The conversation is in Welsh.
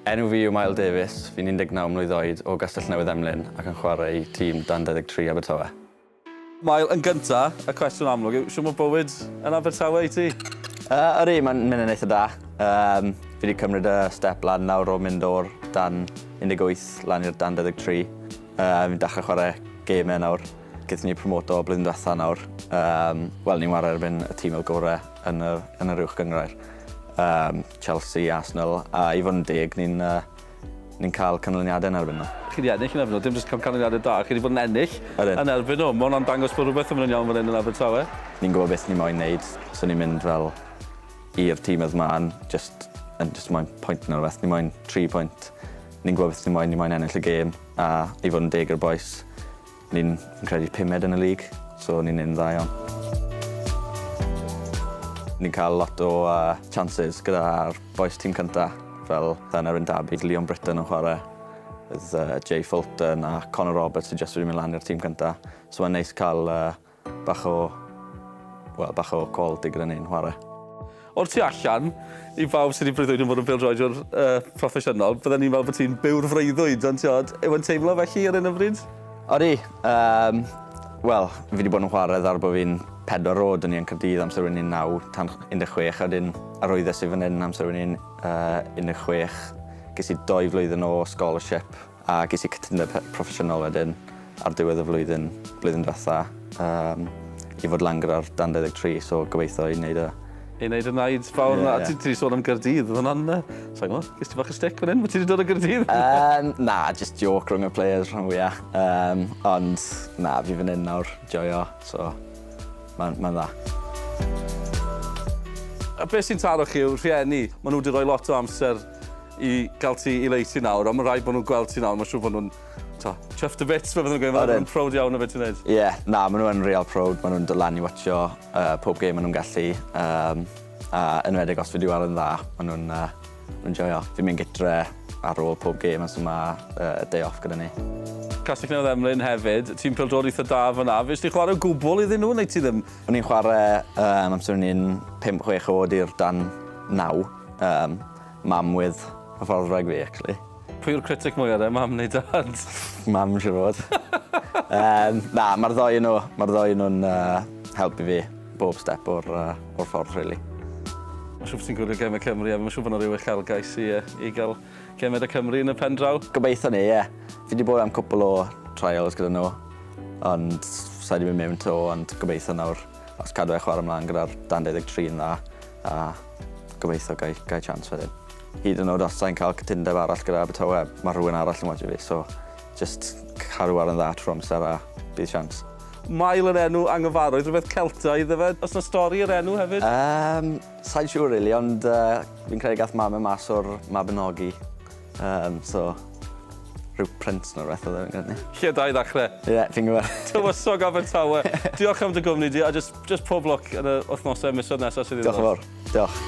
Enw fi yw Mael Davies, fi'n 19 mlwydd oed o Gastell Newydd Emlyn ac yn chwarae i tîm Dan 23 Abertawe. Mael, yn gynta, y cwestiwn amlwg yw, siwr mae bywyd yn Abertawe i ti? Yr mae'n mynd yn eitha da. Fi wedi cymryd y step lan nawr o mynd o'r Dan 18 lan i'r Dan 23. Fi'n dechrau chwarae gemau nawr. Gyda ni promoto blwyddyn diwetha nawr. Wel, ni'n wario erbyn y tîm o'r gorau yn yr uwch gyngrair. Chelsea, Arsenal, a i fod yn deg, ni'n cael canlyniadau yn erbyn nhw. Chi wedi ennill yn erbyn nhw, dim jyst cael canlyniadau da, chi wedi bod yn ennill yn erbyn nhw. Mae hwnna'n dangos bod rhywbeth yn mynd yn iawn fan hyn yn Abertawe. Ni'n gwybod beth ni moyn wneud, so ni'n mynd fel i'r tîm oedd ma'n, just moyn pwynt yn rhywbeth. Ni moyn 3 pwynt. Ni'n gwybod beth ni moyn ennill y gêm, a i fod yn deg yr boes, ni'n credu 5 yn y lig, so ni'n un dda iawn. Ni'n cael lot o chances gyda'r boes tîm cyntaf, fel yn erbyn Derby, Leon Britton yn chwarae. Fydd Jay Fulton a Conor Roberts sy'n just wedi mynd lan i'r tîm cyntaf. So mae'n neis cael bach o quality gyda ni'n chwarae. O'r tu allan, i bawb sydd wedi breuddwyd yn fod yn bêl-droediwr proffesiynol, byddwn ni'n meddwl bod ti'n byw'r freuddwyd, ond yw yn teimlo felly ar un o bryd? Odi. Wel, fi wedi bod yn chwarae ddar bod fi'n 4 rod yn Caerdydd amser wyn i'n 9 tan 16, a wedyn arwyddes i fan hyn amser wyn i'n 16. Ges i 2 flwyddyn o scholarship a ges i cytundeb proffesiynol wedyn ar diwedd y flwyddyn diwetha i fod lan gyda'r Dan 23, so gobeithio i wneud y... I wneud y naid fawr na. Ti wedi sôn am Gaerdydd, oedd hwnna'n... Sa'n gwybod, ges ti bach y stick fan hyn? Mae ti wedi dod o Gaerdydd? Na, just joke rhwng y players rhan fwyaf. Ond na, fi fan hyn nawr, joio, so mae'n dda. A beth sy'n taro chi yw'r rhieni? Maen nhw wedi rhoi lot o amser i gael ti i leithi nawr, ond mae'n rhaid bod nhw'n gweld ti nawr, mae'n siŵr bod nhw'n chuffed a bits, fe fyddwn nhw'n gweud, mae'n proud iawn o beth ti'n neud. Ie, na, maen nhw'n real proud, maen nhw'n dod lan i watcho pob game maen nhw'n gallu. A enwedig os fi wedi wario yn dda, maen nhw'n joio. Fi'n mynd gytre ar ôl pob game as yma day off gyda ni. Castell Newydd Emlyn hefyd, ti'n pildor eitha da fyna. Fes ti chwarae o gwbl iddyn nhw, neu ti ddim? O'n i'n chwarae amser o'n i'n 5-6 oed i'r Dan 9. Mam with y fforddwraig fi, actually. Pwy yw'r critic mwyaf e, mam neu dad? Mam, siwr fod. Na, mae'r ddoi nhw'n helpu fi bob step o'r ffordd, really. Mae'n siŵr bod ti'n gwylio Gemau Cymru, a mae'n siŵr bod yna rhyw uchelgais i gael Gemau y Cymru yn y pen draw. Gobeithio ni, ie. Fi wedi bod am cwpl o trials gyda nhw, ond sa i wedi mynd mewn to, ond gobeithio nawr os cadw e chwarae ymlaen gyda'r Dan 23 yn dda, a gobeithio gai chance wedyn. Hyd yn oed os sa'n cael cytundeb arall gyda Abertawe, mae rhywun arall yn wadio fi, so just cadw ar yn dda trwy amser a bydd chance. Mael yn enw anghyfarwydd, rhywbeth Celtaidd efo. Os yna stori yr enw hefyd? Sa'n siŵr, really, ond fi'n credu gath mam e mas o'r Mabinogi. So, rhyw prince neu rhywbeth oedd e'n gyda ni. Lle da i ddechrau? Ie, fi'n gwybod. Tywysog Abertawe. Diolch am dy gwmni di, a just pob lwc yn y wythnosau misoedd nesaf sydd i ddod. Diolch yn fawr. Diolch.